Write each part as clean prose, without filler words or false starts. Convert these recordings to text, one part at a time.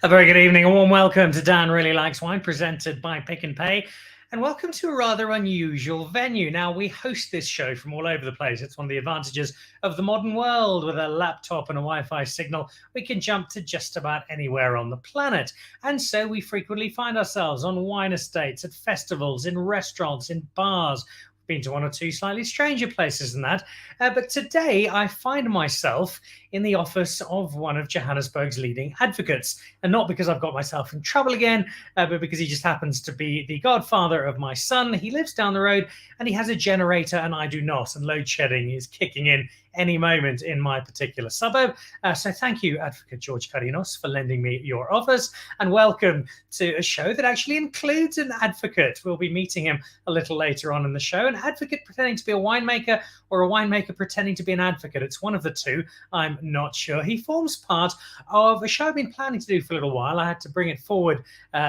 A very good evening, a warm welcome to Dan Really Likes Wine, presented by Pick and Pay. And welcome to a rather unusual venue. Now, we host this show from all over the place. It's one of the advantages of the modern world. With a laptop and a Wi-Fi signal, we can jump to just about anywhere on the planet. And so we frequently find ourselves on wine estates, at festivals, in restaurants, in bars. Been to one or two slightly stranger places than that. But today I find myself in the office of one of Johannesburg's leading advocates. And not because I've got myself in trouble again, but because he just happens to be the godfather of my son. He lives down the road and he has a generator and I do not. And load shedding is kicking in any moment in my particular suburb. So thank you, Advocate George Carinos, for lending me your office. And welcome to a show that actually includes an advocate. We'll be meeting him a little later on in the show. An advocate pretending to be a winemaker, or a winemaker pretending to be an advocate. It's one of the two. I'm not sure. He forms part of a show I've been planning to do for a little while. I had to bring it forward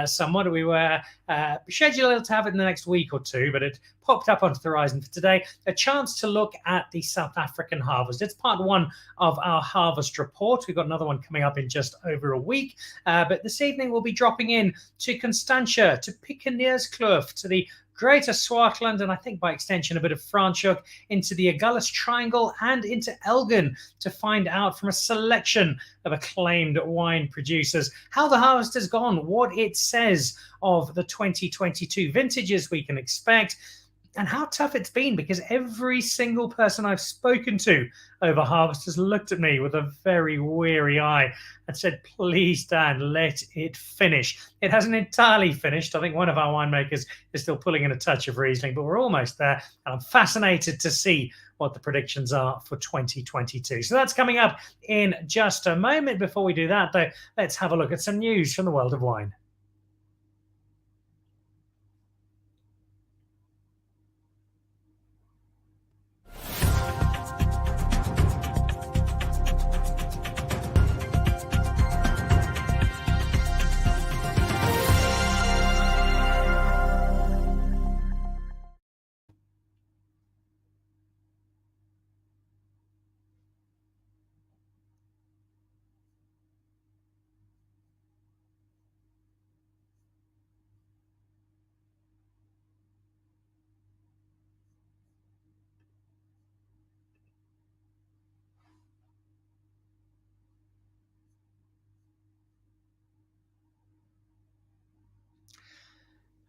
somewhat. We were scheduled to have it in the next week or two, but it popped up onto the horizon for today. A chance to look at the South African harvest. It's part one of our harvest report. We've got another one coming up in just over a week. But this evening we'll be dropping in to Constantia, to Clüver, to the greater Swartland, and I think by extension a bit of Franschhoek, into the Agulhas Triangle and into Elgin to find out from a selection of acclaimed wine producers how the harvest has gone, what it says of the 2022 vintages we can expect, and how tough it's been, because every single person I've spoken to over harvest has looked at me with a very weary eye and said, please, Dan, let it finish. It hasn't entirely finished. I think one of our winemakers is still pulling in a touch of Riesling, but we're almost there. And I'm fascinated to see what the predictions are for 2022. So that's coming up in just a moment. Before we do that, though, let's have a look at some news from the world of wine.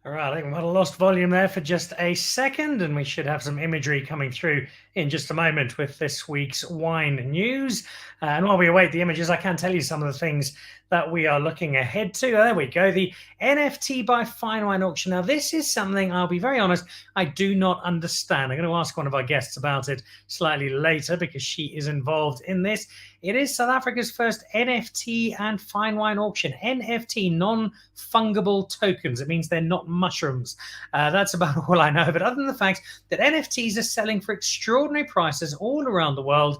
All right, I think we had a lost volume there for just a second, and we should have some imagery coming through in just a moment with this week's wine news. And while we await the images, I can tell you some of the things that we are looking ahead to. There we go, the NFT by Fine Wine Auction. Now, this is something, I'll be very honest, I do not understand. I'm going to ask one of our guests about it slightly later because she is involved in this. It is South Africa's first NFT and fine wine auction. NFT, non-fungible tokens. It means they're not mushrooms. That's about all I know. But other than the fact that NFTs are selling for extraordinary prices all around the world,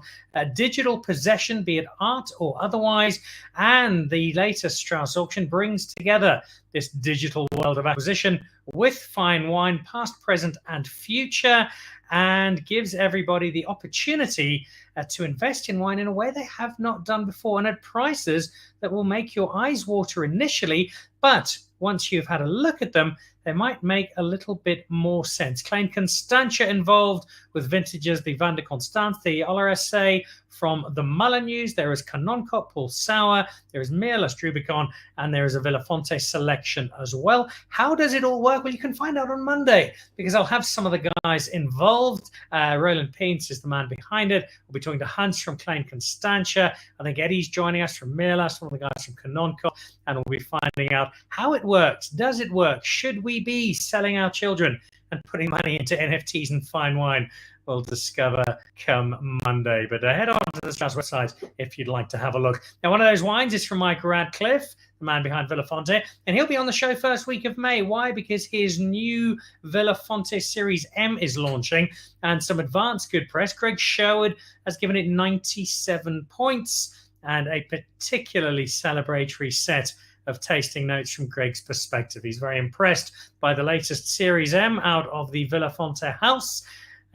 digital possession, be it art or otherwise, and the latest Strauss auction brings together this digital world of acquisition with fine wine, past, present, and future, and gives everybody the opportunity to invest in wine in a way they have not done before, and at prices that will make your eyes water initially, but once you've had a look at them, they might make a little bit more sense. Klein Constantia involved with vintages, the Van de Constance, the RSA from the Mullineux. There is Canoncop, Paul Sauer, there is Mirlas Rubicon, and there is a Villafonte selection as well. How does it all work? Well, you can find out on Monday, because I'll have some of the guys involved. Roland Paints is the man behind it. We'll be talking to Hans from Klein Constantia. I think Eddie's joining us from Mirlas, one of the guys from Canoncop, and we'll be finding out how it works. Does it work? Should we be selling our children and putting money into NFTs and fine wine? We'll discover come Monday. But head on to the Strauss website if you'd like to have a look. Now, one of those wines is from Mike Radcliffe, the man behind Villafonte, and he'll be on the show first week of May. Why? Because his new Villafonte Series M is launching, and some advanced good press. Greg Sherwood has given it 97 points, and a particularly celebratory set of tasting notes from Greg's perspective. He's very impressed by the latest Series M out of the Villafonte house,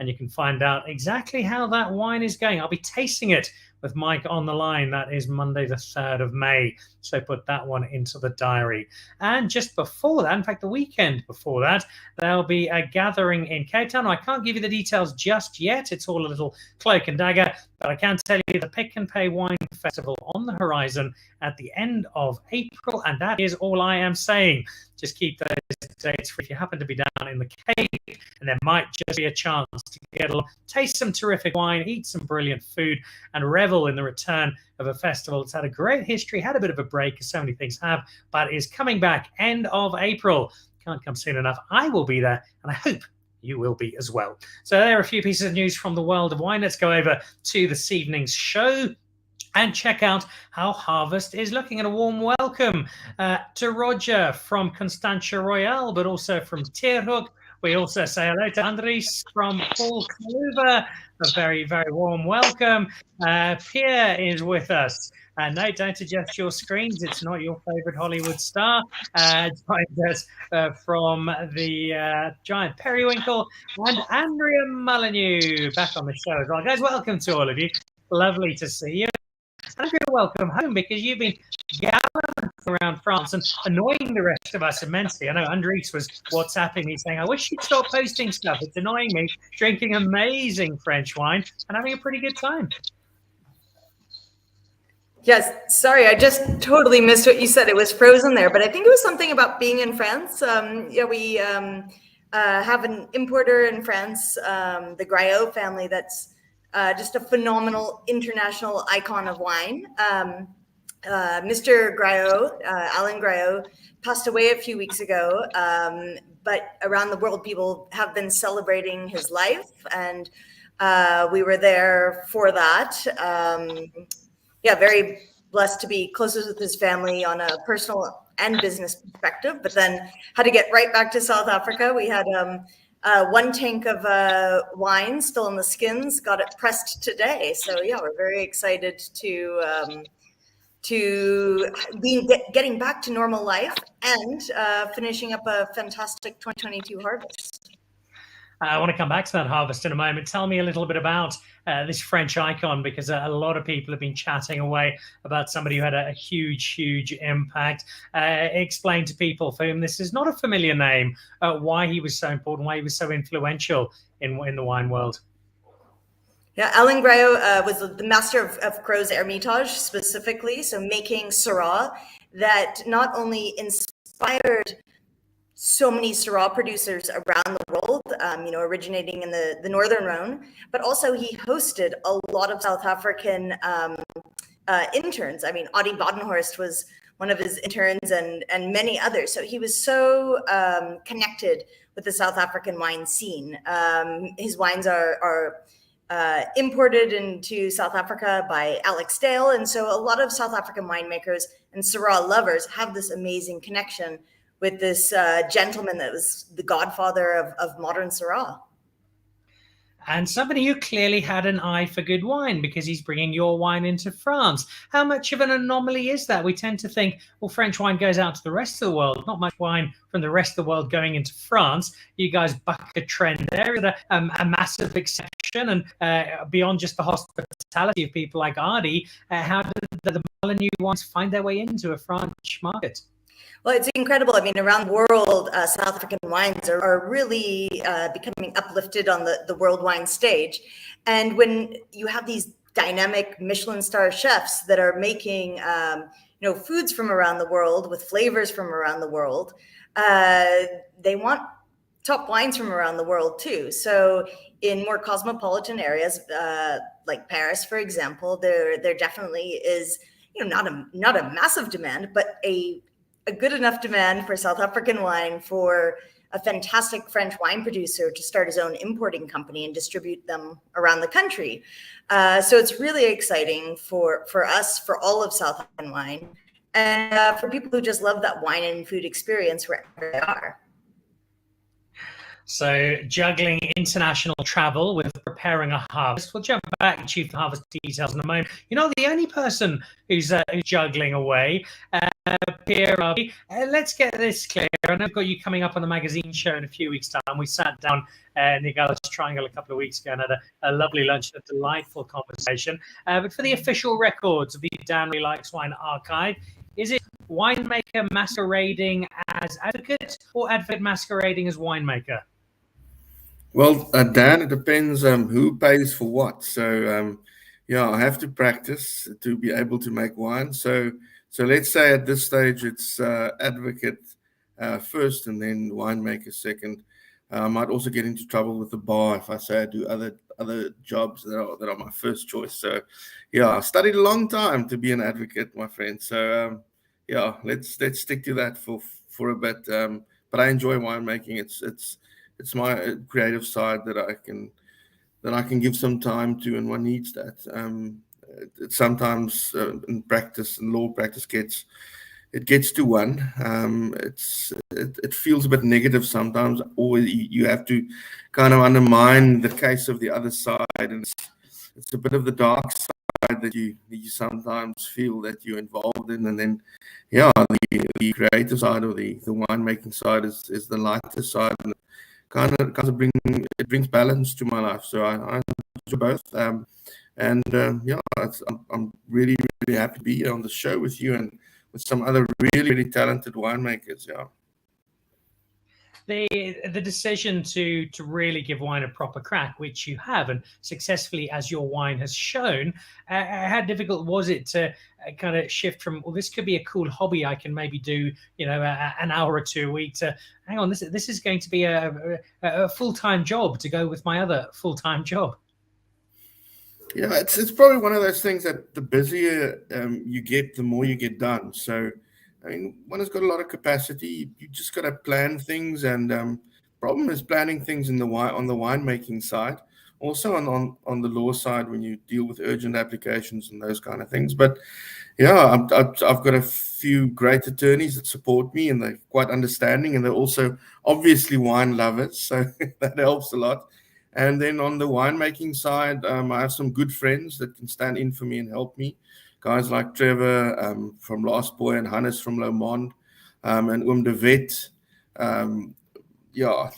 and you can find out exactly how that wine is going. I'll be tasting it with Mike on the line. That is Monday the 3rd of May. So put that one into the diary. And just before that, in fact, the weekend before that, there'll be a gathering in Cape Town. I can't give you the details just yet. It's all a little cloak and dagger, but I can tell you the Pick and Pay Wine Festival on the horizon at the end of April, and that is all I am saying. Just keep those dates free if you happen to be down in the Cape, and there might just be a chance to get along, taste some terrific wine, eat some brilliant food, and revel in the return of a festival. It's had a great history, had a bit of a break, as so many things have, but is coming back end of April. Can't come soon enough. I will be there, and I hope you will be as well. So there are a few pieces of news from the world of wine. Let's go over to this evening's show and check out how Harvest is looking. And a warm welcome to Roger from Constantia Royale, but also from Tierhoek. We also say hello to Andries from Clüver. A very, very warm welcome. Pierre is with us. No, don't adjust your screens. It's not your favorite Hollywood star. Joined us from the Giant Periwinkle, and Andrea Mullineux back on the show as well. Guys, welcome to all of you. Lovely to see you. And Andrea, welcome home, because you've been gallivanting around France and annoying the rest of us immensely. I know Andries was WhatsApping me saying, I wish you'd stop posting stuff. It's annoying me, drinking amazing French wine and having a pretty good time. Yes, sorry, I just totally missed what you said. It was frozen there, but I think it was something about being in France. We have an importer in France, the Graillot family, that's just a phenomenal international icon of wine. Mr. Graillot, Alain Graillot, passed away a few weeks ago, but around the world, people have been celebrating his life, and we were there for that. Very blessed to be closest with his family on a personal and business perspective, but then had to get right back to South Africa. We had one tank of wine still in the skins, got it pressed today. So yeah, we're very excited to be getting back to normal life and finishing up a fantastic 2022 harvest. I want to come back to that harvest in a moment. Tell me a little bit about this French icon, because a lot of people have been chatting away about somebody who had a huge, huge impact. Explain to people for whom this is not a familiar name, why he was so important, why he was so influential in the wine world. Yeah, Alain Graillot was the master of Croz's Hermitage specifically, so making Syrah that not only inspired so many Syrah producers around the world, originating in the Northern Rhone, but also he hosted a lot of South African interns. I mean, Adi Badenhorst was one of his interns, and many others. So he was so connected with the South African wine scene. His wines are imported into South Africa by Alex Dale, and so a lot of South African winemakers and Syrah lovers have this amazing connection with this gentleman that was the godfather of modern Syrah. And somebody who clearly had an eye for good wine, because he's bringing your wine into France. How much of an anomaly is that? We tend to think, well, French wine goes out to the rest of the world. Not much wine from the rest of the world going into France. You guys buck a trend there. Is a massive exception? And beyond just the hospitality of people like Adi, how did the Mullineux wines find their way into a French market? Well, it's incredible. I mean, around the world, South African wines are really becoming uplifted on the world wine stage. And when you have these dynamic Michelin star chefs that are making, foods from around the world with flavors from around the world, they want top wines from around the world too. So in more cosmopolitan areas, like Paris, for example, there definitely is, not a massive demand, but a good enough demand for South African wine for a fantastic French wine producer to start his own importing company and distribute them around the country. So it's really exciting for us, for all of South African wine, and for people who just love that wine and food experience wherever they are. So juggling international travel with preparing a harvest. We'll jump back to the harvest details in a moment. You're not the only person who's juggling away. Pierre Rabie, let's get this clear. I know I've got you coming up on the magazine show in a few weeks' time. We sat down in the Agulhas Triangle a couple of weeks ago and had a lovely lunch, a delightful conversation. But for the official records of the Dan Really Likes Wine archive, Is it winemaker masquerading as advocate or advocate masquerading as winemaker? Well, Dan, it depends who pays for what. So, yeah, I have to practice to be able to make wine. So let's say at this stage it's advocate first and then winemaker second. I might also get into trouble with the bar if I say I do other jobs that are my first choice. So, yeah, I studied a long time to be an advocate, my friend. So, yeah, let's stick to that for a bit. But I enjoy winemaking. It's my creative side that I can give some time to, and one needs that. Sometimes in practice and law practice gets to one. It feels a bit negative sometimes. Or you have to kind of undermine the case of the other side, and it's a bit of the dark side that you sometimes feel that you're involved in, and then yeah, the creative side or the winemaking side is the lighter side. And kind of brings balance to my life, so I enjoy both. Yeah, I'm really happy to be here on the show with you and with some other really talented winemakers. Yeah. The decision to really give wine a proper crack, which you have, and successfully, as your wine has shown, how difficult was it to kind of shift from, well, this could be a cool hobby I can maybe do, an hour or two a week, to hang on, this is going to be a full-time job to go with my other full-time job? Yeah, it's probably one of those things that the busier you get, the more you get done. So, I mean, one has got a lot of capacity. You just got to plan things, and problem is planning things on the winemaking side, also on the law side when you deal with urgent applications and those kind of things. But yeah, I've got a few great attorneys that support me, and they're quite understanding, and they're also obviously wine lovers, so that helps a lot. And then on the winemaking side, I have some good friends that can stand in for me and help me. Guys like Trevor from Last Boy and Hannes from Le Monde, and De Vet. Yeah,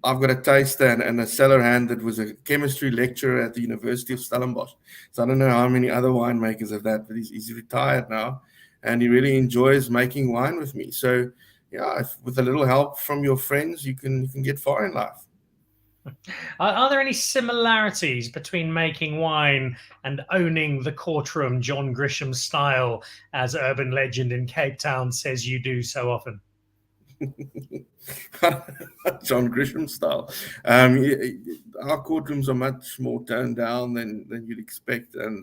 I've got a taster and a cellar hand that was a chemistry lecturer at the University of Stellenbosch. So I don't know how many other winemakers have that, but he's retired now, and he really enjoys making wine with me. So yeah, with a little help from your friends, you can get far in life. Are there any similarities between making wine and owning the courtroom John Grisham style, as urban legend in Cape Town says you do so often? John Grisham style. Our courtrooms are much more toned down than you'd expect, and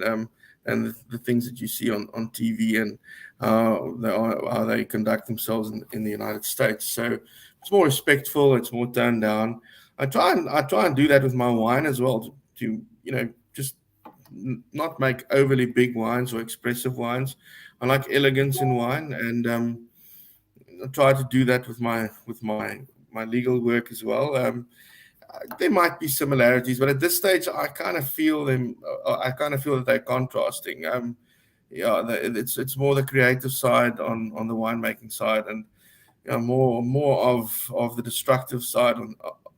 the things that you see on TV and how they conduct themselves in the United States. So it's more respectful. It's more toned down. I try and do that with my wine as well, to just not make overly big wines or expressive wines. I like elegance in wine, and I try to do that with my legal work as well. There might be similarities, but at this stage, I kind of feel that they're contrasting. Yeah, it's more the creative side on the winemaking side, and more of the destructive side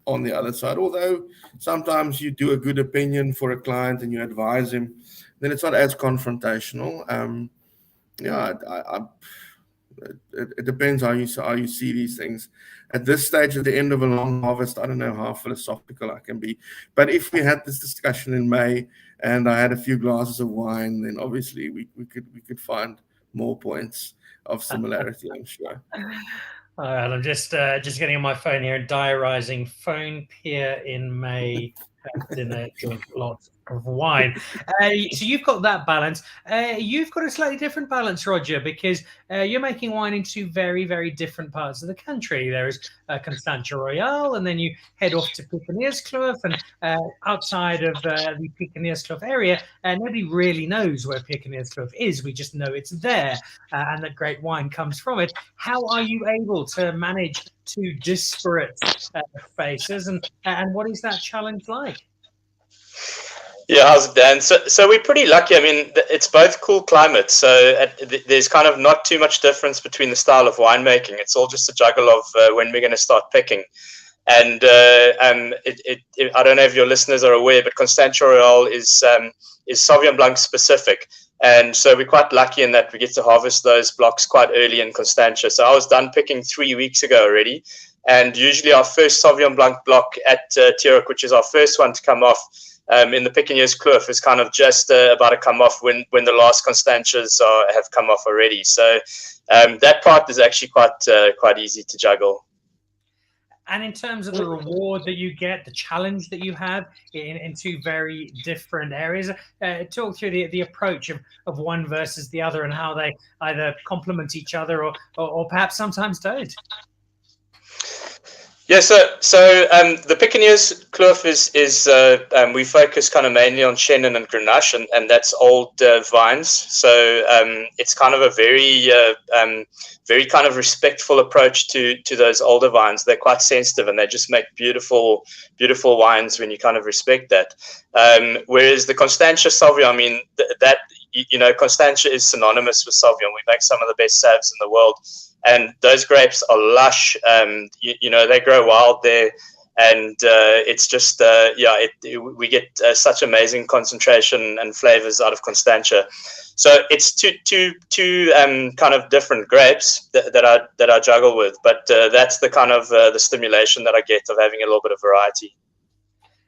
on the other side. Although sometimes you do a good opinion for a client and you advise him, then it's not as confrontational. Yeah, it depends how you see these things. At this stage, at the end of a long harvest, I don't know how philosophical I can be. But if we had this discussion in May and I had a few glasses of wine, then obviously we could find more points of similarity, I'm sure. All right, I'm just getting on my phone here and diarising. Phone Pierre in May, have dinner, drink lots of wine. So you've got that balance. You've got a slightly different balance, Roger, because you're making wine in two very, very different parts of the country. There is Constantia Royale, and then you head off to Clüver, and outside of the Clüver area, nobody really knows where Clüver is. We just know it's there, and that great wine comes from it. How are you able to manage two disparate spaces, and what is that challenge like? Yeah, how's it, Dan? So we're pretty lucky. I mean, it's both cool climates, so there's kind of not too much difference between the style of winemaking. It's all just a juggle of when we're going to start picking. And I don't know if your listeners are aware, but Constantia Royale is Sauvignon Blanc specific. And so we're quite lucky in that we get to harvest those blocks quite early in Constantia. So I was done picking 3 weeks ago already. And usually our first Sauvignon Blanc block at Tierhoek, which is our first one to come off in the Picaniers Kloof, is kind of just about to come off when the last Constantias have come off already. So that part is actually quite easy to juggle. And in terms of the reward that you get, the challenge that you have in two very different areas, talk through the approach of one versus the other and how they either complement each other or perhaps sometimes don't. Yeah, so the Picaniers Kloof is we focus kind of mainly on Chenin and Grenache, and that's old vines. So it's kind of a very kind of respectful approach to those older vines. They're quite sensitive, and they just make beautiful wines when you kind of respect that. Whereas the Constantia Sauvignon, I mean, Constantia is synonymous with Sauvignon. We make some of the best Savs in the world. And those grapes are lush. They grow wild there, and it's just we get such amazing concentration and flavors out of Constantia. So it's two kind of different grapes that I juggle with, but that's the kind of the stimulation that I get of having a little bit of variety.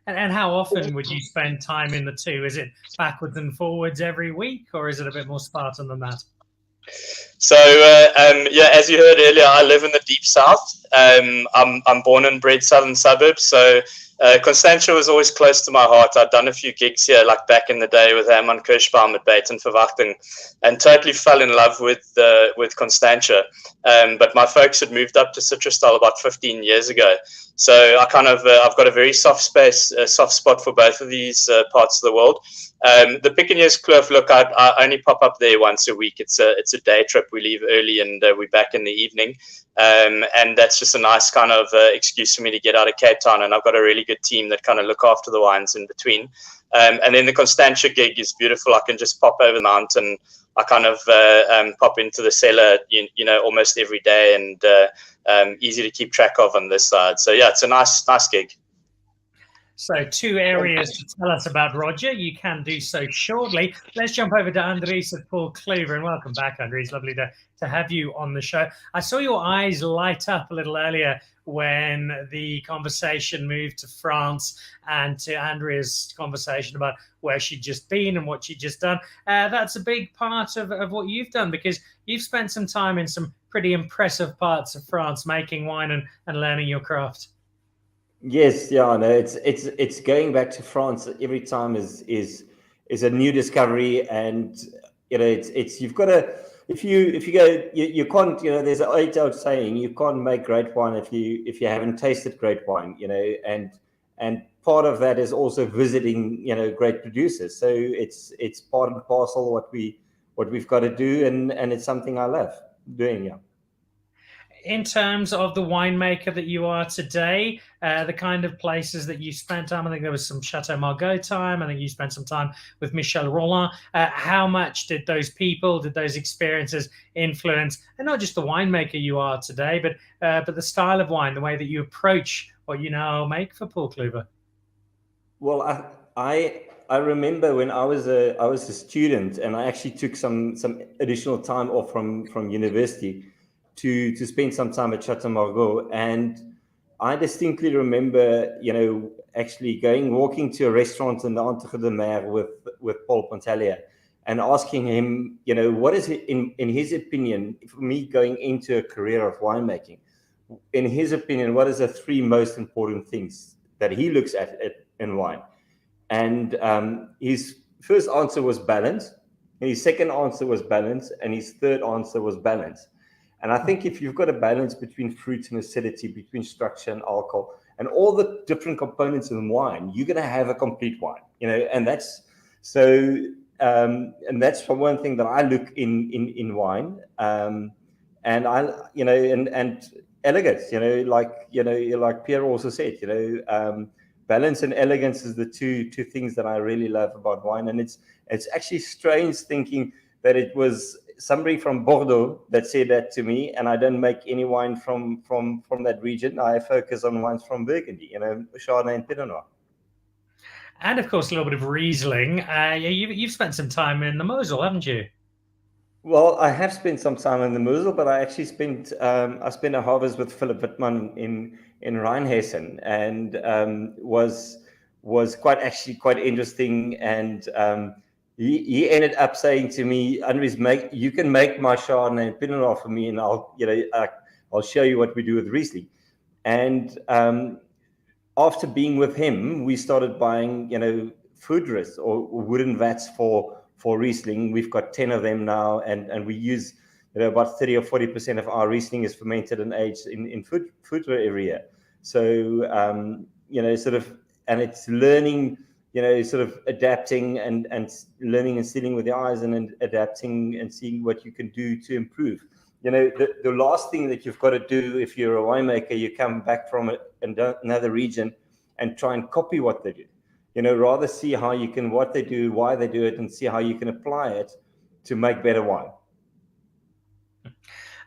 And how often would you spend time in the two? Is it backwards and forwards every week, or is it a bit more Spartan than that? So as you heard earlier, I live in the deep south. I'm born and bred southern suburbs, so Constantia was always close to my heart. I'd done a few gigs here, like back in the day with Herman Kirschbaum at Bait and Verwachting, and totally fell in love with Constantia. But my folks had moved up to Citrustal about 15 years ago. So I kind of I've got a very soft spot for both of these parts of the world. The Picaniers Kloof, look, I only pop up there once a week. It's a day trip. We leave early and we're back in the evening. And that's just a nice kind of excuse for me to get out of Cape Town. And I've got a really good team that kind of look after the wines in between. And then the Constantia gig is beautiful. I can just pop over the mountain. I kind of pop into the cellar, almost every day, and easy to keep track of on this side. So yeah, it's a nice gig. So 2 areas to tell us about Roger. You can do so shortly. Let's jump over to Andries at Paul Clüver, and welcome back, Andries. Lovely to have you on the show. I saw your eyes light up a little earlier when the conversation moved to France and to Andrea's conversation about where she'd just been and what she'd just done. That's a big part of what you've done, because you've spent some time in some pretty impressive parts of France making wine and learning your craft. Yes, yeah, no, it's going back to France every time is a new discovery, and it's you've got to if you go you can't, there's an old saying, you can't make great wine if you haven't tasted great wine, and part of that is also visiting great producers. So it's part and parcel what we've got to do, and it's something I love doing. Yeah. In terms of the winemaker that you are today, the kind of places that you spent time, I think there was some Chateau Margaux time. I think you spent some time with Michel Rolland. How much did those people, did those experiences influence, and not just the winemaker you are today, but the style of wine, the way that you approach what you now make for Paul Clüver? Well, I remember when I was a student, and I actually took some additional time off from university to spend some time at Chateau Margaux, and I distinctly remember, actually walking to a restaurant in the Entre de Mer with Paul Pontalia, and asking him, what is it in his opinion, for me going into a career of winemaking, in his opinion, what is the 3 most important things that he looks at in wine? And his first answer was balance, and his second answer was balance, and his third answer was balance. And I think if you've got a balance between fruit and acidity, between structure and alcohol, and all the different components in wine, you're going to have a complete wine, and that's so. And that's for one thing that I look in wine, and I, and elegance, like Pierre also said, balance and elegance is the two things that I really love about wine. And it's actually strange thinking that it was somebody from Bordeaux that said that to me, and I don't make any wine from that region. I focus on wines from Burgundy, Chardonnay and Pinot Noir. and of course a little bit of Riesling. You've spent some time in the Mosel, haven't you? Well, I have spent some time in the Mosel, but I actually spent a harvest with Philip Wittmann in Rheinhessen, and was quite interesting. And he ended up saying to me, Andries, you can make my Chardonnay and Pinot Noir for me, and I'll show you what we do with Riesling. And after being with him, we started buying food writs or wooden vats for Riesling. We've got 10 of them now, and we use about 30 or 40% of our Riesling is fermented and aged in food every year. So sort of, and it's learning, sort of adapting and learning and sitting with your eyes and adapting and seeing what you can do to improve. The last thing that you've got to do if you're a winemaker, you come back from another region and try and copy what they do. Rather see what they do, why they do it, and see how you can apply it to make better wine.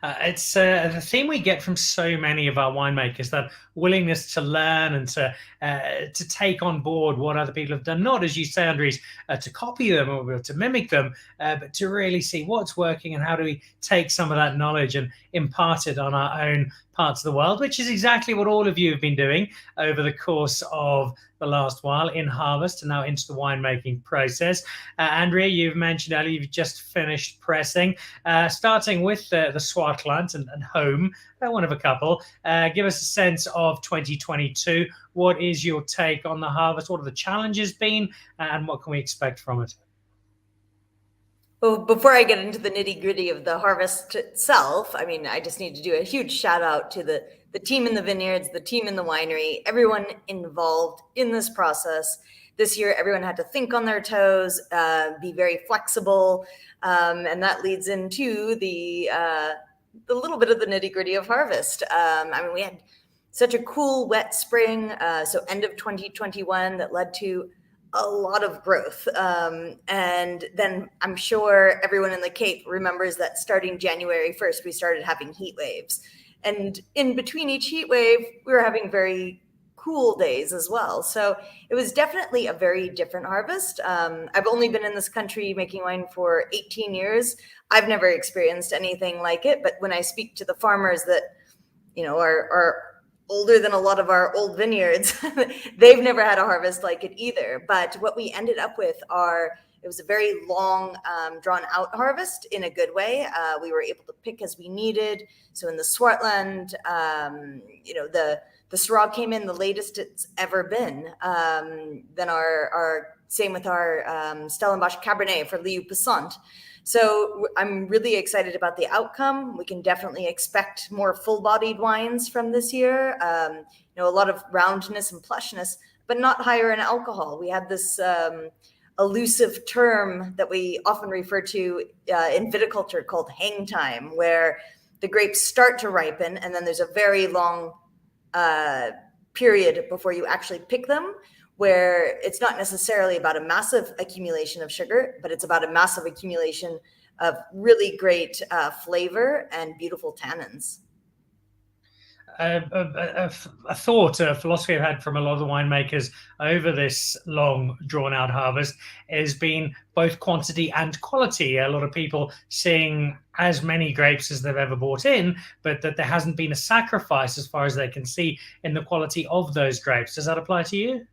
It's the theme we get from so many of our winemakers, that willingness to learn and to take on board what other people have done, not, as you say, Andries, to copy them or to mimic them, but to really see what's working and how do we take some of that knowledge and impart it on our own parts of the world, which is exactly what all of you have been doing over the course of the last while in harvest and now into the winemaking process. Andrea, you've mentioned earlier you've just finished pressing, starting with the Swartland and home, one of a couple. Give us a sense of 2022. What is your take on the harvest? What have the challenges been, and what can we expect from it? Well, before I get into the nitty-gritty of the harvest itself, I mean, I just need to do a huge shout out to the team in the vineyards, the team in the winery, everyone involved in this process. This year, everyone had to think on their toes, be very flexible, and that leads into the little bit of the nitty-gritty of harvest. I mean, we had such a cool, wet spring, so end of 2021, that led to a lot of growth. And then I'm sure everyone in the Cape remembers that starting January 1st, we started having heat waves. And in between each heat wave, we were having very cool days as well. So it was definitely a very different harvest. I've only been in this country making wine for 18 years. I've never experienced anything like it. But when I speak to the farmers that, are older than a lot of our old vineyards, they've never had a harvest like it either. But what we ended up with it was a very long, drawn out harvest in a good way. We were able to pick as we needed. So in the Swartland, the Syrah came in the latest it's ever been. Then our same with our Stellenbosch Cabernet for Liu Passant. So I'm really excited about the outcome. We can definitely expect more full-bodied wines from this year. A lot of roundness and plushness, but not higher in alcohol. We had this elusive term that we often refer to in viticulture called hang time, where the grapes start to ripen and then there's a very long period before you actually pick them, where it's not necessarily about a massive accumulation of sugar, but it's about a massive accumulation of really great flavor and beautiful tannins. A philosophy I've had from a lot of the winemakers over this long, drawn-out harvest has been both quantity and quality. A lot of people seeing as many grapes as they've ever bought in, but that there hasn't been a sacrifice as far as they can see in the quality of those grapes. Does that apply to you?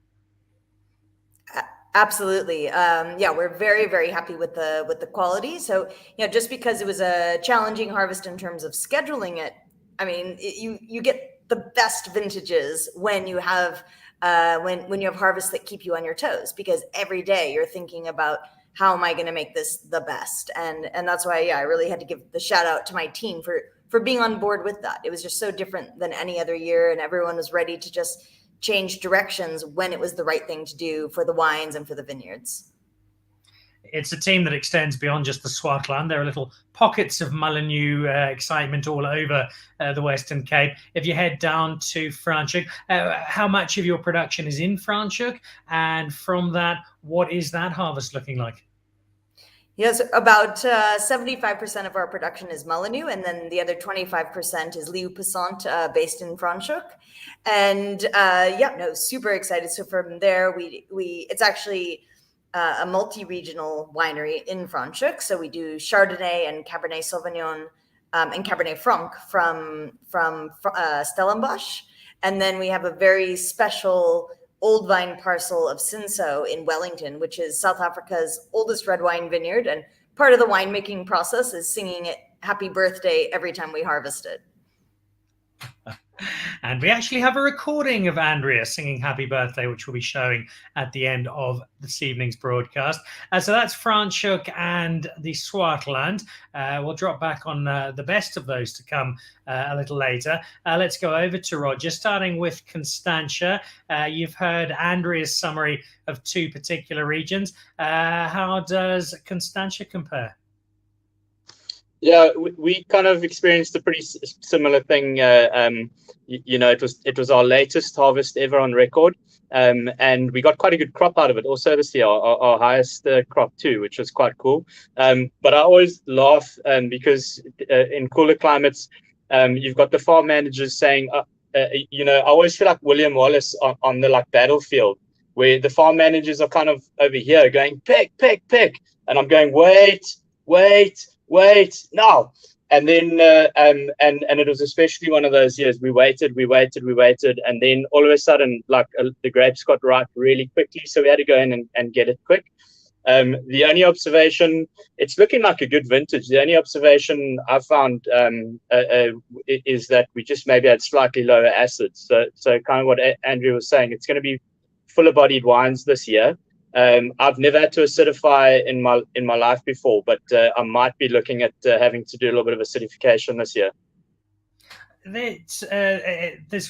Absolutely. We're very, very happy with the quality. So, just because it was a challenging harvest in terms of scheduling it, I mean, you get the best vintages when you have when you have harvests that keep you on your toes, because every day you're thinking about, how am I going to make this the best? And that's why, I really had to give the shout out to my team for being on board with that. It was just so different than any other year, and everyone was ready to just change directions when it was the right thing to do for the wines and for the vineyards. It's a team that extends beyond just the Swartland. There are little pockets of Mullineux excitement all over the Western Cape. If you head down to Franschhoek, how much of your production is in Franschhoek? And from that, what is that harvest looking like? Yes, about 75% of our production is Mullineux, and then the other 25% is Liu Passant, based in Franschhoek. And super excited. So from there, it's actually a multi-regional winery in Franschhoek. So we do Chardonnay and Cabernet Sauvignon and Cabernet Franc from Stellenbosch. And then we have a very special old vine parcel of Cinsault in Wellington, which is South Africa's oldest red wine vineyard. And part of the winemaking process is singing it happy birthday every time we harvest it. And we actually have a recording of Andrea singing Happy Birthday, which we'll be showing at the end of this evening's broadcast. So that's Franschhoek and the Swartland. We'll drop back on the best of those to come a little later. Let's go over to Roger, starting with Constantia. You've heard Andrea's summary of two particular regions. How does Constantia compare? Yeah, we kind of experienced a pretty similar thing. It was our latest harvest ever on record, and we got quite a good crop out of it. Also this year, our highest crop too, which was quite cool. But I always laugh because in cooler climates, you've got the farm managers saying, I always feel like William Wallace on the battlefield, where the farm managers are kind of over here going pick, pick, pick, and I'm going wait now. And then and it was especially one of those years we waited, and then all of a sudden the grapes got ripe really quickly, so we had to go in and get it quick. The only observation, it's looking like a good vintage. The only observation I found is that we just maybe had slightly lower acids. So kind of what Andrea was saying, it's going to be fuller bodied wines this year. I've never had to acidify in my life before, but I might be looking at having to do a little bit of acidification this year. This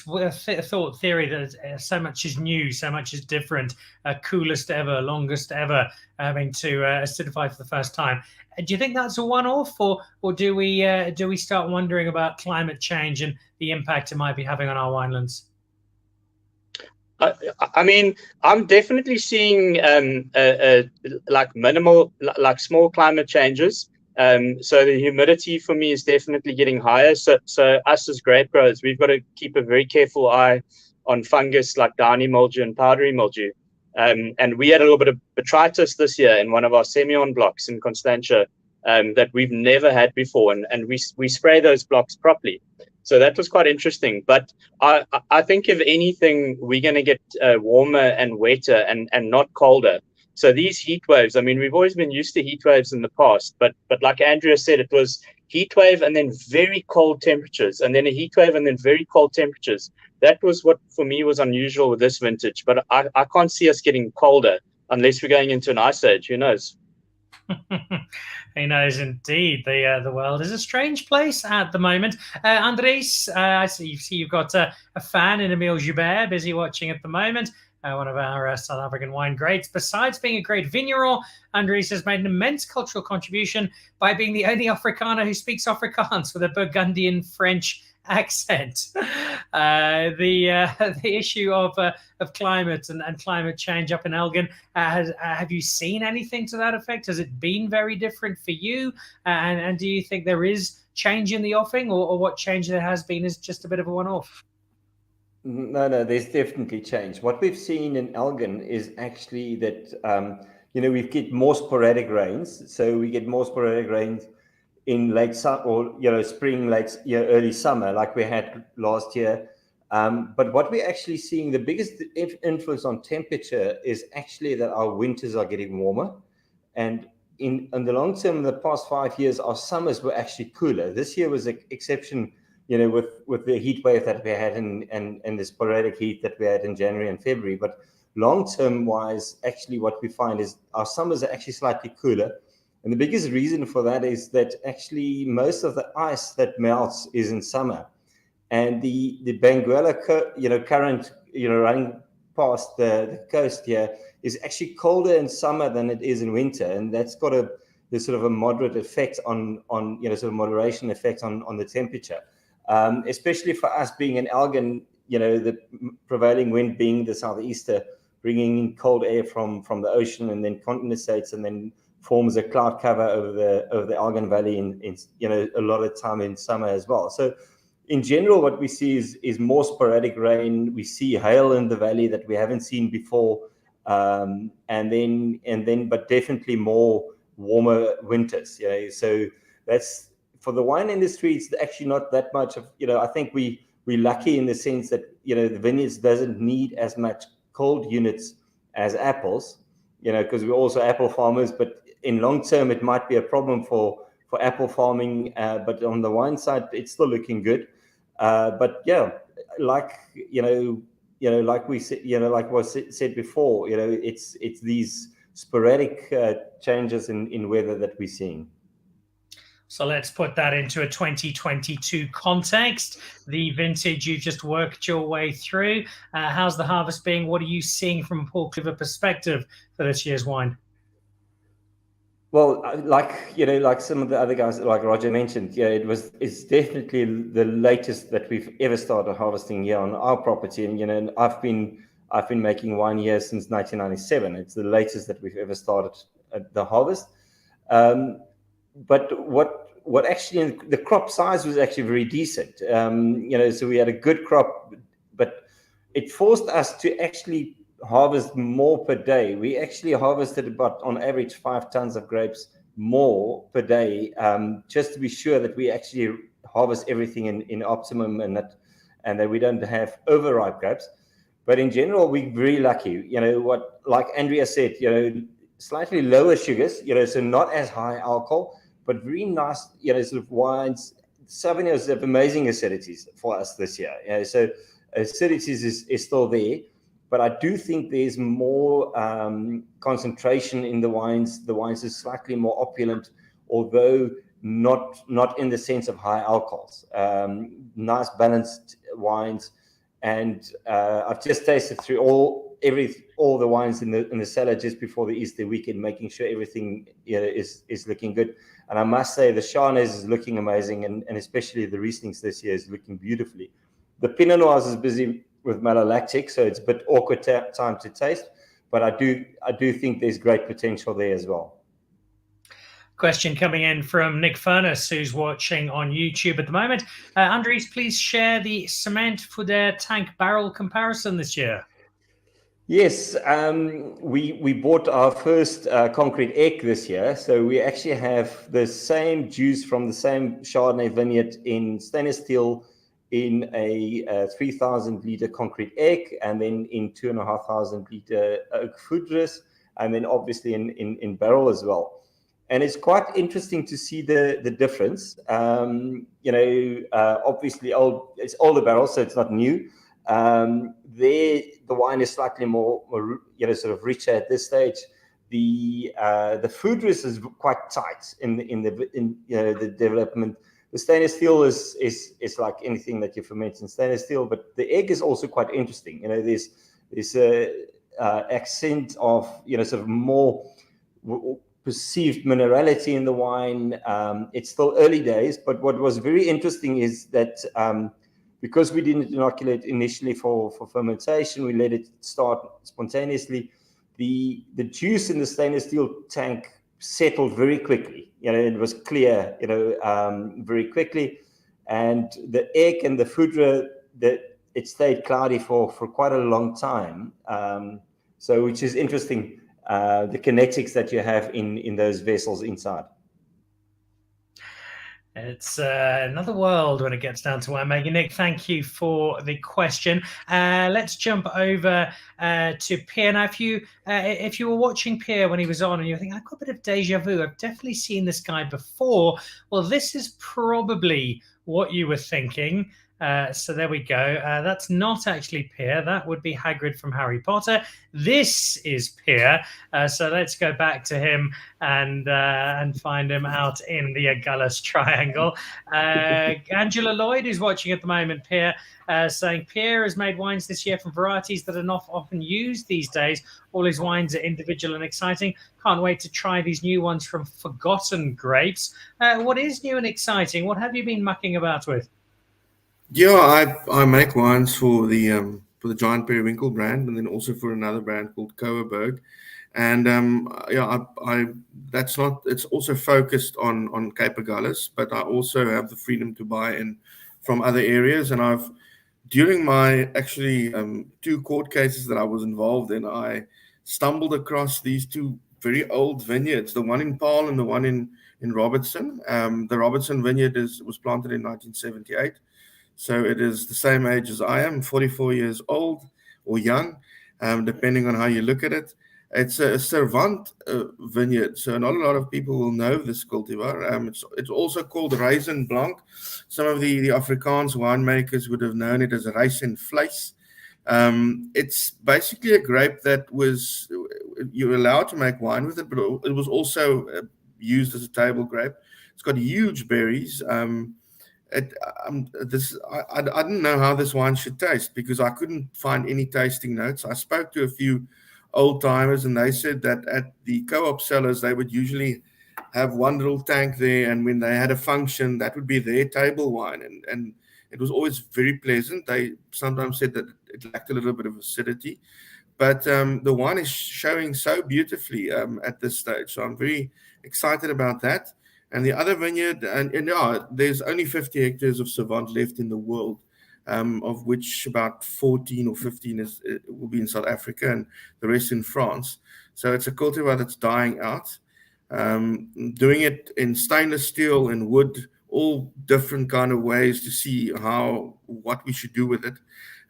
thought theory that so much is new, so much is different, coolest ever, longest ever, having to acidify for the first time. Do you think that's a one-off, or do we start wondering about climate change and the impact it might be having on our winelands? I mean, I'm definitely seeing minimal, small climate changes. So the humidity for me is definitely getting higher. So us as grape growers, we've got to keep a very careful eye on fungus like downy mildew and powdery mildew. And we had a little bit of botrytis this year in one of our Semillon blocks in Constantia that we've never had before, and we spray those blocks properly. So that was quite interesting. But I think if anything, we're going to get warmer and wetter and not colder. So these heat waves, I mean, we've always been used to heat waves in the past, but like Andrea said, it was heat wave and then very cold temperatures, and then a heat wave and then very cold temperatures. That was what for me was unusual with this vintage. But I can't see us getting colder unless we're going into an ice age. Who knows? Who knows, indeed. The world is a strange place at the moment. Andries, I see you've got a fan in Emile Joubert busy watching at the moment. One of our South African wine greats. Besides being a great vigneron, Andries has made an immense cultural contribution by being the only Afrikaner who speaks Afrikaans with a Burgundian French accent. The issue of climate and climate change up in Elgin, have you seen anything to that effect? Has it been very different for you? And do you think there is change in the offing, or what change there has been is just a bit of a one-off? No, there's definitely change. What we've seen in Elgin is actually that, we get more sporadic rains. So we get more sporadic rains in late summer, or, spring, early summer, like we had last year. But what we're actually seeing, the biggest influence on temperature is actually that our winters are getting warmer. And in the long term, in the past 5 years, our summers were actually cooler. This year was an exception, with the heat wave that we had and the sporadic heat that we had in January and February. But long-term wise, actually what we find is our summers are actually slightly cooler. And the biggest reason for that is that actually most of the ice that melts is in summer. And the Benguela current, running past the coast here is actually colder in summer than it is in winter. And that's got a sort of a moderate effect on sort of moderation effect on the temperature. Especially for us being in Elgin, the prevailing wind being the southeaster, bringing in cold air from the ocean and then condensates and then forms a cloud cover over the Elgin Valley in a lot of time in summer as well. So in general, what we see is more sporadic rain. We see hail in the valley that we haven't seen before, and then, but definitely more warmer winters. So that's for the wine industry. It's actually not that much of. I think we're lucky in the sense that the vineyards doesn't need as much cold units as apples. Because we're also apple farmers, but in long term it might be a problem for apple farming. But on the wine side, it's still looking good. But yeah, like we said, like was said before, it's these sporadic changes in weather that we're seeing. So let's put that into a 2022 context. The vintage you just worked your way through. How's the harvest being? What are you seeing from a Paul Clüver perspective for this year's wine? Well, like some of the other guys, like Roger mentioned, it's definitely the latest that we've ever started harvesting here on our property. And I've been making wine here since 1997. It's the latest that we've ever started the harvest. But what actually, the crop size was actually very decent. So we had a good crop, but it forced us to actually harvest more per day. We actually harvested about, on average, 5 tons of grapes more per day, just to be sure that we actually harvest everything in optimum and that we don't have overripe grapes. But in general, we're very lucky. Like Andrea said, slightly lower sugars, so not as high alcohol, but very nice, sort of wines. Sauvignons have amazing acidities for us this year. So acidities is still there, but I do think there's more concentration in the wines. The wines are slightly more opulent, although not in the sense of high alcohols. Nice balanced wines, and I've just tasted through all the wines in the cellar just before the Easter weekend, making sure everything is looking good. And I must say the Chardonnays is looking amazing, and especially the Rieslings this year is looking beautifully. The Pinot Noirs is busy with malolactic, so it's a bit awkward time to taste, but I do think there's great potential there as well. Question coming in from Nick Furness, who's watching on YouTube at the moment. Andries, please share the cement Foudère tank barrel comparison this year. Yes, we bought our first concrete egg this year. So we actually have the same juice from the same Chardonnay vineyard in stainless steel in a 3,000 liter concrete egg, and then in 2,500 liter oak foudres, and then obviously in barrel as well. And it's quite interesting to see the difference. Obviously it's older barrels, so it's not new. The wine is slightly more sort of richer at this stage. The foudres is quite tight in the development. The stainless steel is like anything that you ferment in stainless steel, but the egg is also quite interesting. There's a accent of sort of more perceived minerality in the wine. It's still early days, but what was very interesting is that because we didn't inoculate initially for fermentation, we let it start spontaneously. The juice in the stainless steel tank settled very quickly. It was clear, very quickly. And the egg and the foudre, it stayed cloudy for quite a long time. So which is interesting, the kinetics that you have in those vessels inside. It's another world when it gets down to winemaking. Nick, thank you for the question. Let's jump over to Pierre. Now, if you were watching Pierre when he was on and you're thinking, I've got a bit of deja vu, I've definitely seen this guy before. Well, this is probably what you were thinking. So there we go. That's not actually Pierre. That would be Hagrid from Harry Potter. This is Pierre. So let's go back to him and find him out in the Agulhas Triangle. Angela Lloyd is watching at the moment, Pierre, saying Pierre has made wines this year from varieties that are not often used these days. All his wines are individual and exciting. Can't wait to try these new ones from forgotten grapes. What is new and exciting? What have you been mucking about with? Yeah, I make wines for the Giant Periwinkle brand, and then also for another brand called Clüver. And yeah, that's not. It's also focused on Cape Agulhas, but I also have the freedom to buy in from other areas. And during my actually 2 court cases that I was involved in, I stumbled across these 2 very old vineyards, the one in Paarl and the one in Robertson. The Robertson vineyard was planted in 1978. So it is the same age as I am, 44 years old or young, depending on how you look at it. It's a Servant vineyard, so not a lot of people will know this cultivar. It's also called Raisin Blanc. Some of the Afrikaans winemakers would have known it as Raisin Vleis. It's basically a grape that you're allowed to make wine with it, but it was also used as a table grape. It's got huge berries. I didn't know how this wine should taste because I couldn't find any tasting notes. I spoke to a few old timers and they said that at the co-op cellars they would usually have one little tank there, and when they had a function that would be their table wine, and it was always very pleasant. They sometimes said that it lacked a little bit of acidity, but the wine is showing so beautifully at this stage, so I'm very excited about that. And the other vineyard, and yeah, there's only 50 hectares of Servant left in the world, of which about 14 or 15 will be in South Africa and the rest in France. So it's a cultivar that's dying out. Doing it in stainless steel and wood, all different kind of ways to see what we should do with it,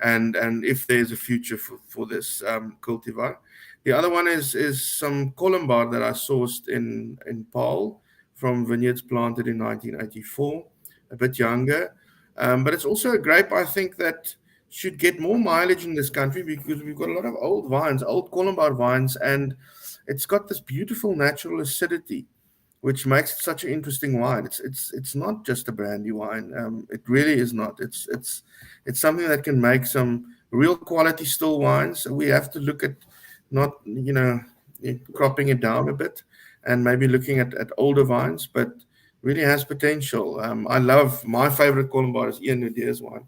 and if there's a future for this cultivar. The other one is some Colombard that I sourced in Paarl from vineyards planted in 1984, a bit younger. But it's also a grape, I think, that should get more mileage in this country because we've got a lot of old vines, old Colombard vines, and it's got this beautiful natural acidity, which makes it such an interesting wine. It's not just a brandy wine. It really is not. It's something that can make some real quality still wines. So we have to look at not, cropping it down a bit and maybe looking at older vines, but really has potential. I love, my favorite Colombard is Ian Nudeer's wine.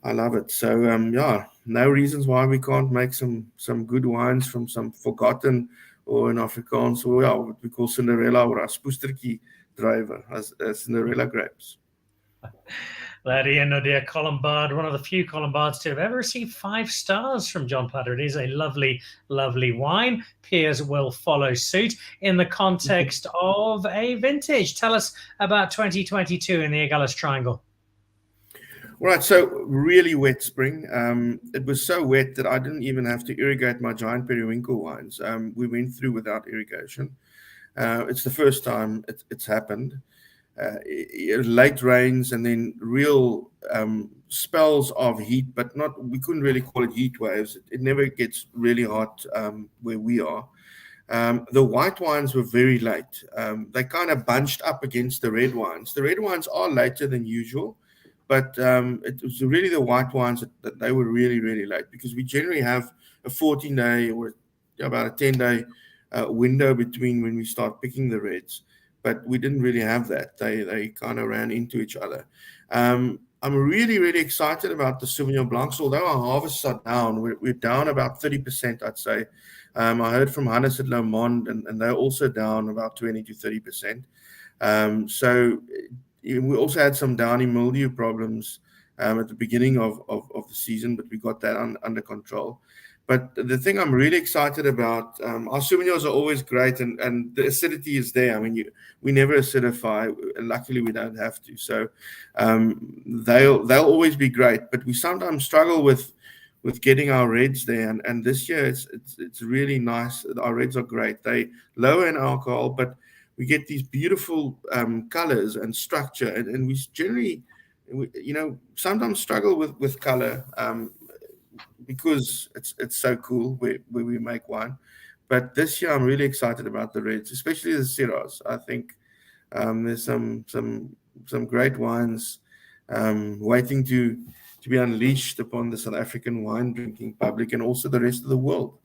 I love it. So yeah, no reasons why we can't make some good wines from some forgotten, or in Afrikaans, or yeah, what we call Cinderella or Spoestertjie driver, as Cinderella grapes. That Ian Nudeer Colombard, one of the few Colombards to have ever received 5 stars from John Platter. It is a lovely, lovely wine. Peers will follow suit in the context of a vintage. Tell us about 2022 in the Agulhas Triangle. Right, so really wet spring. It was so wet that I didn't even have to irrigate my Giant Periwinkle wines. We went through without irrigation. It's the first time it's happened. Late rains and then real spells of heat, but we couldn't really call it heat waves. It never gets really hot where we are. The white wines were very late. They kind of bunched up against the red wines. The red wines are later than usual, but it was really the white wines that they were really, really late, because we generally have a 14-day or about a 10-day window between when we start picking the reds. But we didn't really have that. They kind of ran into each other. I'm really, really excited about the Sauvignon Blancs. Although our harvests are down, we're down about 30%, I'd say. I heard from Hannes at Le Monde, and they're also down about 20 to 30%. So we also had some downy mildew problems at the beginning of the season, but we got that under control. But the thing I'm really excited about, our Sauvignons are always great, and the acidity is there. I mean, we never acidify. Luckily, we don't have to. So they'll always be great. But we sometimes struggle with getting our reds there. And this year, it's really nice. Our reds are great. They lower in alcohol, but we get these beautiful colors and structure. And we generally, sometimes struggle with color. Because it's so cool where we make wine. But this year I'm really excited about the reds, especially the Syrahs. I think there's some great wines waiting to be unleashed upon the South African wine drinking public and also the rest of the world.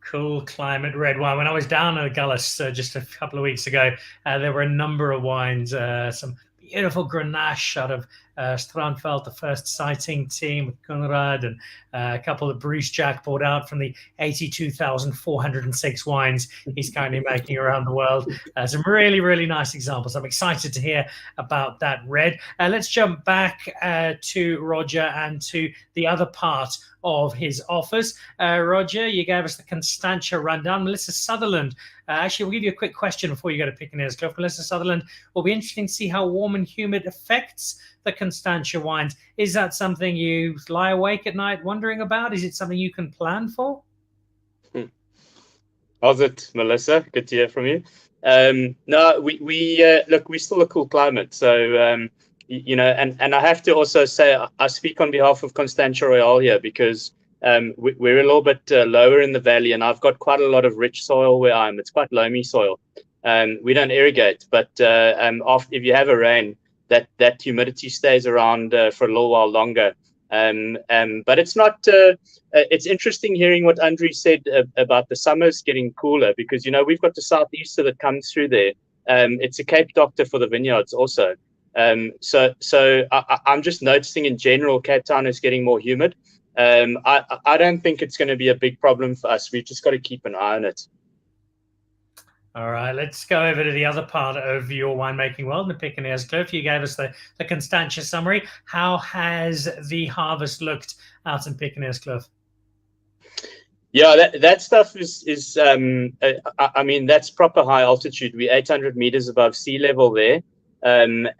Cool climate red wine. When I was down at Agulhas just a couple of weeks ago, there were a number of wines, some beautiful Grenache out of Strandveld, the first sighting team with Conrad, and a couple that Bruce Jack brought out from the 82,406 wines he's currently making around the world. Some really, really nice examples. I'm excited to hear about that red. Let's jump back to Roger and to the other part of his offers. Roger, you gave us the Constantia rundown. Melissa Sutherland, actually, we'll give you a quick question before you go to Piccaninny's Clüver. Melissa Sutherland, will be interesting to see how warm and humid affects the Constantia wines. Is that something you lie awake at night wondering about? Is it something you can plan for? How's it, Melissa? Good to hear from you. No, we look, we're still a cool climate. So, you know, and I have to also say, I speak on behalf of Constantia Royale here because we're a little bit lower in the valley, and I've got quite a lot of rich soil where I am. It's quite loamy soil. We don't irrigate, but if you have a rain, that humidity stays around for a little while longer. But it's not. It's interesting hearing what Andries said about the summers getting cooler, because, you know, we've got the southeaster that comes through there. It's a Cape doctor for the vineyards also. So I'm just noticing in general, Cape Town is getting more humid. I don't think it's going to be a big problem for us. We've just got to keep an eye on it. All right, let's go over to the other part of your winemaking world, the Piccaninny's Clüver. You gave us the Constantia summary. How has the harvest looked out in Piccaninny's Clüver? Yeah, that stuff is I mean, that's proper high altitude. We're 800 meters above sea level there. And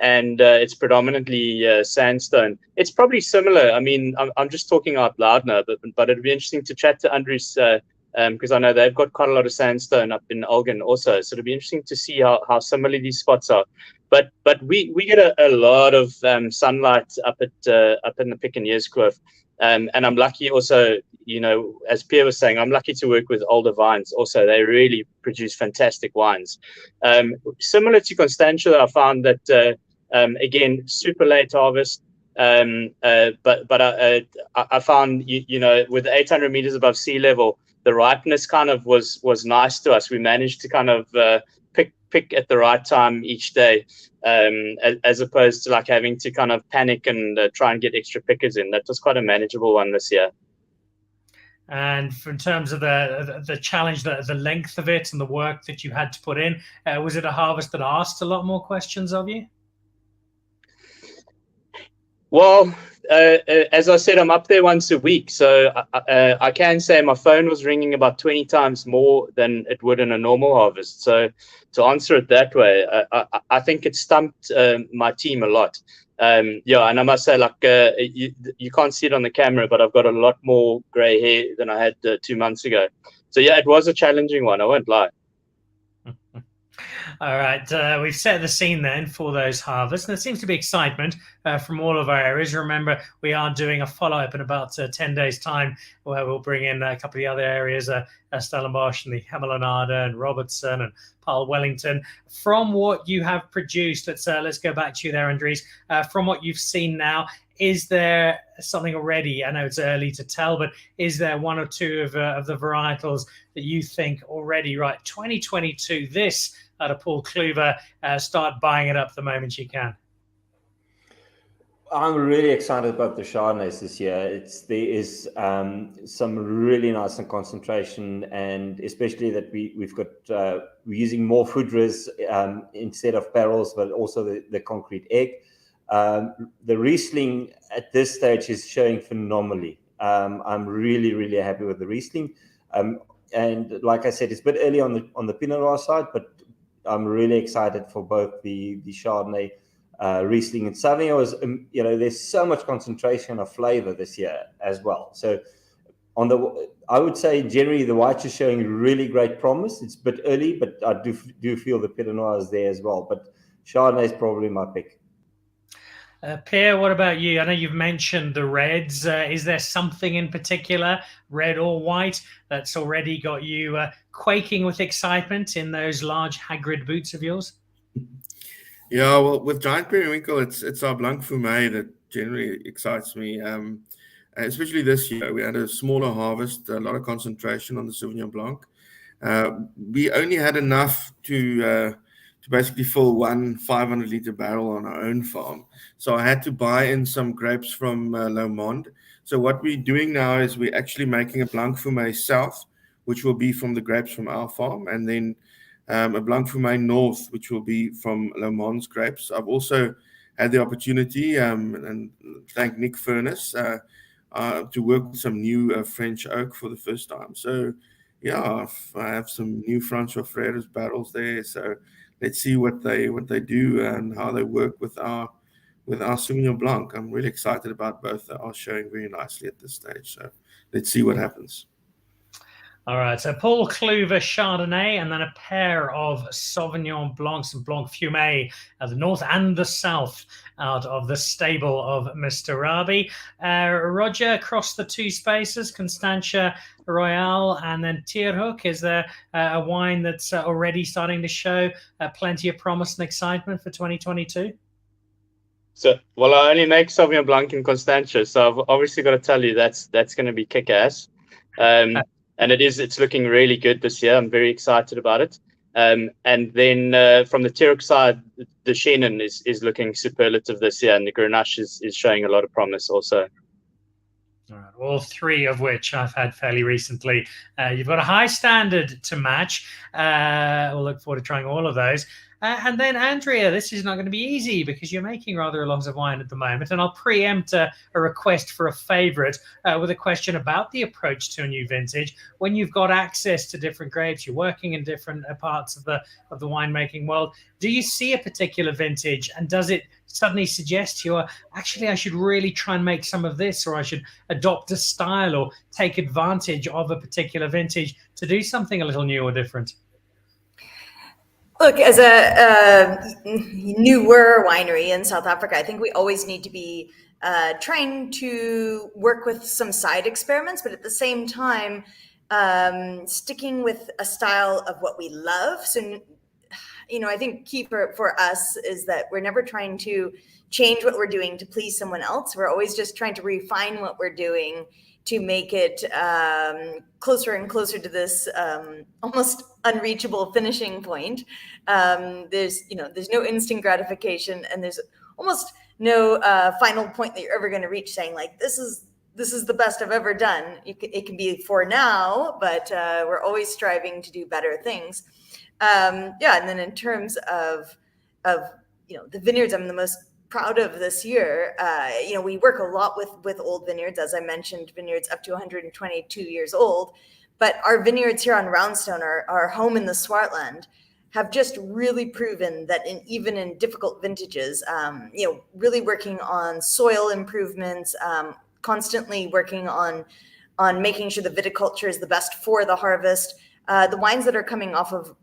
it's predominantly sandstone. It's probably similar. I mean, I'm just talking out loud now, but it'd be interesting to chat to Andries because I know they've got quite a lot of sandstone up in Elgin also. So it'll be interesting to see how similar these spots are. But we get a lot of sunlight up in the Piccaninny's Clüver. And I'm lucky also, you know, as Pierre was saying, I'm lucky to work with older vines also. They really produce fantastic wines. Similar to Constantia, I found that, again, super late harvest. But I found, you know, with 800 meters above sea level, the ripeness kind of was nice to us. We managed to kind of pick at the right time each day, as opposed to like having to kind of panic and try and get extra pickers in. That was quite a manageable one this year. And in terms of the challenge, the length of it and the work that you had to put in, was it a harvest that asked a lot more questions of you? Well, as I said, I'm up there once a week, so I can say my phone was ringing about 20 times more than it would in a normal harvest. So to answer it that way, I think it stumped my team a lot. Yeah, and I must say, like, you can't see it on the camera, but I've got a lot more grey hair than I had 2 months ago. So yeah, it was a challenging one, I won't lie. All right, we've set the scene then for those harvests, and there seems to be excitement from all of our areas. Remember, we are doing a follow-up in about 10 days' time, where we'll bring in a couple of the other areas, Stellenbosch and the Hemelanade and Robertson and Paarl Wellington. From what you have produced, let's go back to you there, Andries. From what you've seen now, is there something already? I know it's early to tell, but is there one or two of the varietals that you think already, right, 2022, this out of Paul Clüver, start buying it up the moment you can? I'm really excited about the Chardonnays this year. There is some really nice concentration, and especially that we're using more foudres instead of barrels, but also the concrete egg. The Riesling at this stage is showing phenomenally. I'm really, really happy with the Riesling. And like I said, it's a bit early on the Pinot Noir side, but I'm really excited for both the Chardonnay, Riesling, and Sauvignon. You know, there's so much concentration of flavor this year as well. So I would say generally the whites are showing really great promise. It's a bit early, but I do feel the Pinot Noir is there as well. But Chardonnay is probably my pick. Pierre, what about you? I know you've mentioned the reds. Is there something in particular, red or white, that's already got you quaking with excitement in those large Hagrid boots of yours? Yeah, well, with Giant Periwinkle, it's our Blanc Fumé that generally excites me. Especially this year, we had a smaller harvest, a lot of concentration on the Sauvignon Blanc. We only had enough to basically fill one 500-liter barrel on our own farm. So I had to buy in some grapes from Le Monde. So what we're doing now is we're actually making a Blanc Fumé South, which will be from the grapes from our farm, and then a Blanc Fumé North, which will be from Le Monde's grapes. I've also had the opportunity, and thank Nick Furness, to work with some new French oak for the first time. So yeah, I have some new François Freres barrels there. So let's see what they do and how they work with our Sauvignon Blanc. I'm really excited about both. They are showing very nicely at this stage. So let's see what happens. All right, so Paul Clüver Chardonnay, and then a pair of Sauvignon Blancs and Blanc Fumé at the north and the south out of the stable of Mr. Rabie. Roger, across the two spaces, Constantia Royale and then Tierhoek. Is there a wine that's already starting to show plenty of promise and excitement for 2022? So, well, I only make Sauvignon Blanc in Constantia, so I've obviously got to tell you that's going to be kick-ass. And it's looking really good this year. I'm very excited about it. And then from the Tierhoek side, the Chenin is looking superlative this year, and the Grenache is showing a lot of promise also. All right, all three of which I've had fairly recently. You've got a high standard to match. We'll look forward to trying all of those. And then, Andrea, this is not going to be easy because you're making rather a lot of wine at the moment. And I'll preempt a request for a favorite with a question about the approach to a new vintage. When you've got access to different grapes, you're working in different parts of the winemaking world, do you see a particular vintage and does it suddenly suggest to you, actually, I should really try and make some of this, or I should adopt a style or take advantage of a particular vintage to do something a little new or different? Look, as a newer winery in South Africa, I think we always need to be trying to work with some side experiments, but at the same time, sticking with a style of what we love. So, I think key for us is that we're never trying to change what we're doing to please someone else. We're always just trying to refine what we're doing to make it closer and closer to this almost unreachable finishing point. There's no instant gratification, and there's almost no final point that you're ever going to reach saying like, this is the best I've ever done. It can be for now, but we're always striving to do better things. And then in terms of the vineyards I'm the most proud of this year, we work a lot with old vineyards, as I mentioned, vineyards up to 122 years old. But our vineyards here on Roundstone, our home in the Swartland, have just really proven that even in difficult vintages, really working on soil improvements, constantly working on making sure the viticulture is the best for the harvest. The wines that are coming off of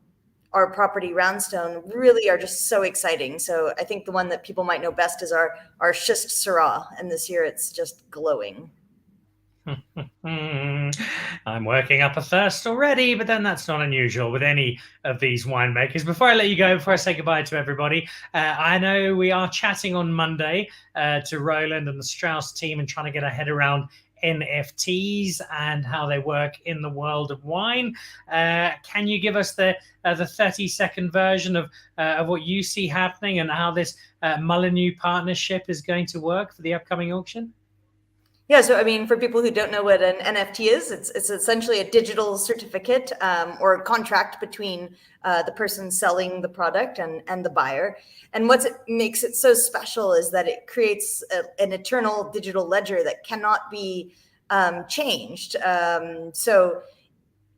our property Roundstone really are just so exciting. So I think the one that people might know best is our Schist Syrah, and this year it's just glowing. I'm working up a thirst already, but then that's not unusual with any of these winemakers. Before I let you go, before I say goodbye to everybody, I know we are chatting on Monday to Roland and the Strauss team and trying to get our head around NFTs and how they work in the world of wine. Can you give us the 30-second version of what you see happening and how this Mullineux partnership is going to work for the upcoming auction? Yeah, so I mean, for people who don't know what an NFT is, it's essentially a digital certificate or a contract between the person selling the product and the buyer. And what makes it so special is that it creates an eternal digital ledger that cannot be changed. So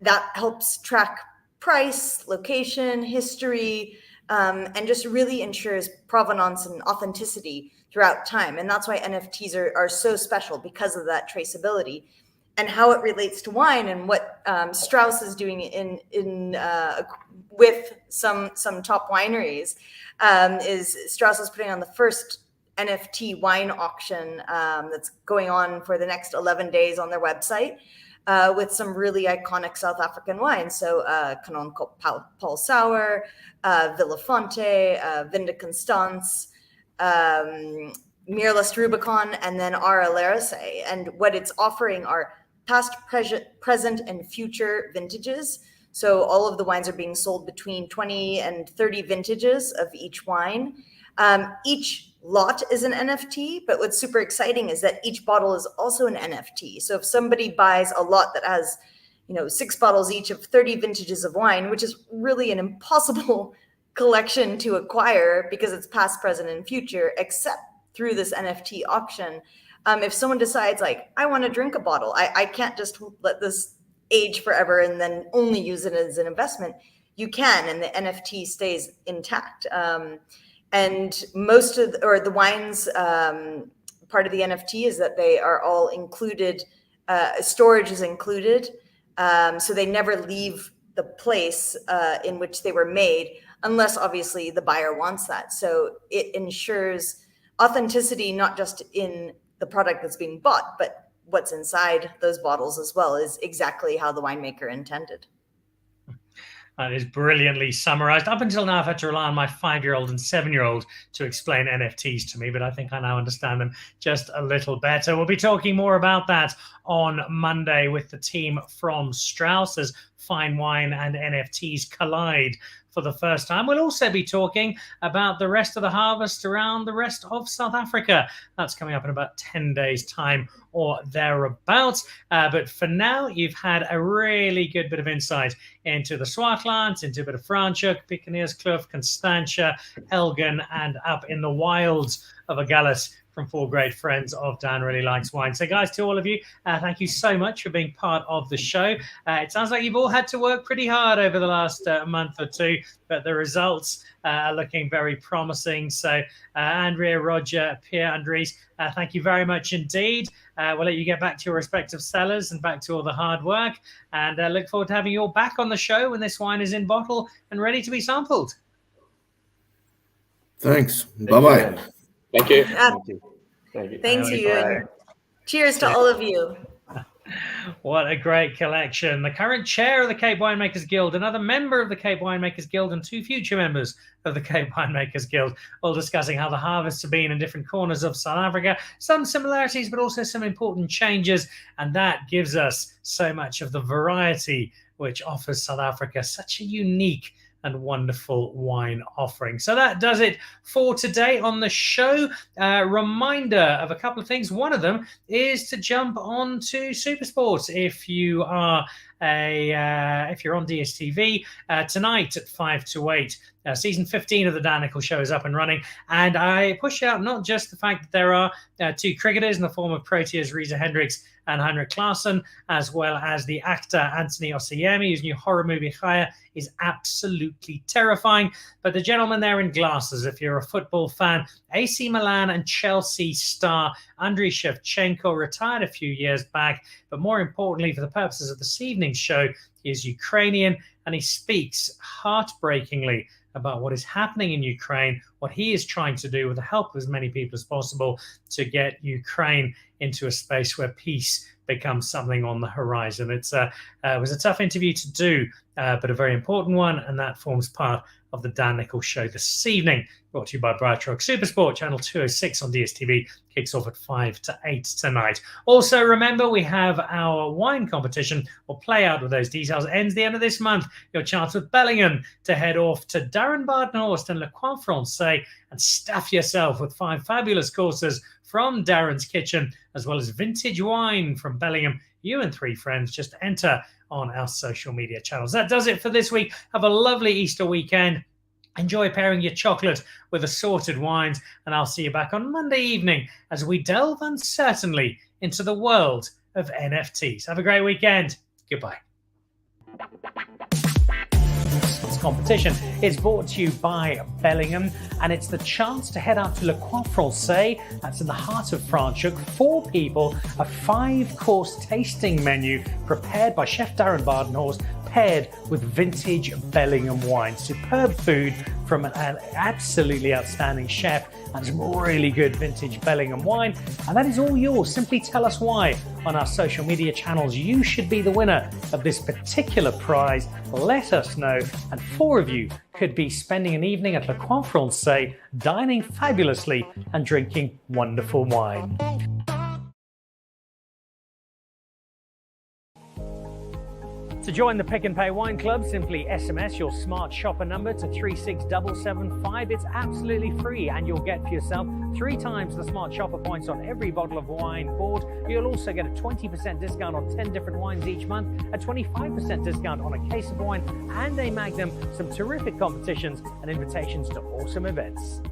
that helps track price, location, history, and just really ensures provenance and authenticity throughout time. And that's why NFTs are so special, because of that traceability. And how it relates to wine and what Strauss is doing with some top wineries is Strauss is putting on the first NFT wine auction that's going on for the next 11 days on their website with some really iconic South African wines. So Canon Paul Sauer, Villafonte, Vinda Constance, Mirlust Rubicon, and then Ara Larissé. And what it's offering are past, present, and future vintages. So all of the wines are being sold between 20 and 30 vintages of each wine. Each lot is an NFT, but what's super exciting is that each bottle is also an NFT. So if somebody buys a lot that has, 6 bottles each of 30 vintages of wine, which is really an impossible collection to acquire because it's past, present, and future, except through this NFT auction. If someone decides, like, I want to drink a bottle, I can't just let this age forever and then only use it as an investment, you can, and the NFT stays intact. And most of the wines, part of the NFT is that they are all included, storage is included, so they never leave the place in which they were made, unless obviously the buyer wants that. So it ensures authenticity, not just in the product that's being bought, but what's inside those bottles as well is exactly how the winemaker intended. That is brilliantly summarized. Up until now, I've had to rely on my 5-year-old and 7-year-old to explain NFTs to me, but I think I now understand them just a little better. We'll be talking more about that on Monday with the team from Strauss as fine wine and NFTs collide for the first time. We'll also be talking about the rest of the harvest around the rest of South Africa. That's coming up in about 10 days' time or thereabouts. But for now, you've had a really good bit of insight into the Swartland, into a bit of Franschhoek, Picaneers, Clüver, Constantia, Elgin, and up in the wilds of Agulhas from 4 great friends of Dan Really Likes Wine. So guys, to all of you, thank you so much for being part of the show. It sounds like you've all had to work pretty hard over the last month or two, but the results are looking very promising. So Andrea, Roger, Pierre, Andries, thank you very much indeed. We'll let you get back to your respective cellars and back to all the hard work, and look forward to having you all back on the show when this wine is in bottle and ready to be sampled. Thanks. Bye-bye. Thank you. Thank you. Thank you. Thank you. And cheers to all of you. What a great collection. The current chair of the Cape Winemakers Guild, another member of the Cape Winemakers Guild, and 2 future members of the Cape Winemakers Guild, all discussing how the harvests have been in different corners of South Africa. Some similarities, but also some important changes. And that gives us so much of the variety which offers South Africa such a unique and wonderful wine offering. So that does it for today on the show. Reminder of a couple of things. One of them is to jump on to Supersport if you are if you're on DSTV tonight at 5 to 8. Season 15 of the Dan Nicholl Show is up and running, and I push out not just the fact that there are 2 cricketers in the form of Proteas Reza Hendricks and Heinrich Klaassen, as well as the actor Anthony Osayemi, whose new horror movie Chaya is absolutely terrifying. But the gentleman there in glasses, if you're a football fan, AC Milan and Chelsea star Andriy Shevchenko, retired a few years back, but more importantly for the purposes of this evening's show, he is Ukrainian, and he speaks heartbreakingly about what is happening in Ukraine, what he is trying to do with the help of as many people as possible to get Ukraine into a space where peace becomes something on the horizon. It was a tough interview to do, but a very important one, and that forms part of the Dan Nicholl Show this evening, brought to you by Bright Rock Supersport. Channel 206 on DSTV kicks off at 5 to 8 tonight. Also, remember, we have our wine competition. We'll play out with those details. Ends the end of this month. Your chance with Bellingham to head off to Darren Bardenhorst and Le Coin Francais and stuff yourself with 5 fabulous courses from Darren's kitchen, as well as vintage wine from Bellingham. You and 3 friends, just enter on our social media channels. That does it for this week. Have a lovely Easter weekend. Enjoy pairing your chocolate with assorted wines, and I'll see you back on Monday evening as we delve uncertainly into the world of NFTs. Have a great weekend. Goodbye. This competition is brought to you by Bellingham, and it's the chance to head out to Le Coin Francais. That's in the heart of Franschhoek. 4 people, a 5-course tasting menu prepared by Chef Darren Bardenhorst, paired with vintage Bellingham wine. Superb food from an absolutely outstanding chef and some really good vintage Bellingham wine. And that is all yours. Simply tell us why on our social media channels. You should be the winner of this particular prize. Let us know. And 4 of you could be spending an evening at Le Coin Francais, dining fabulously and drinking wonderful wine. To join the Pick and Pay Wine Club, simply SMS your smart shopper number to 36775. It's absolutely free, and you'll get for yourself 3 times the smart shopper points on every bottle of wine bought. You'll also get a 20% discount on 10 different wines each month, a 25% discount on a case of wine, and a Magnum, some terrific competitions and invitations to awesome events.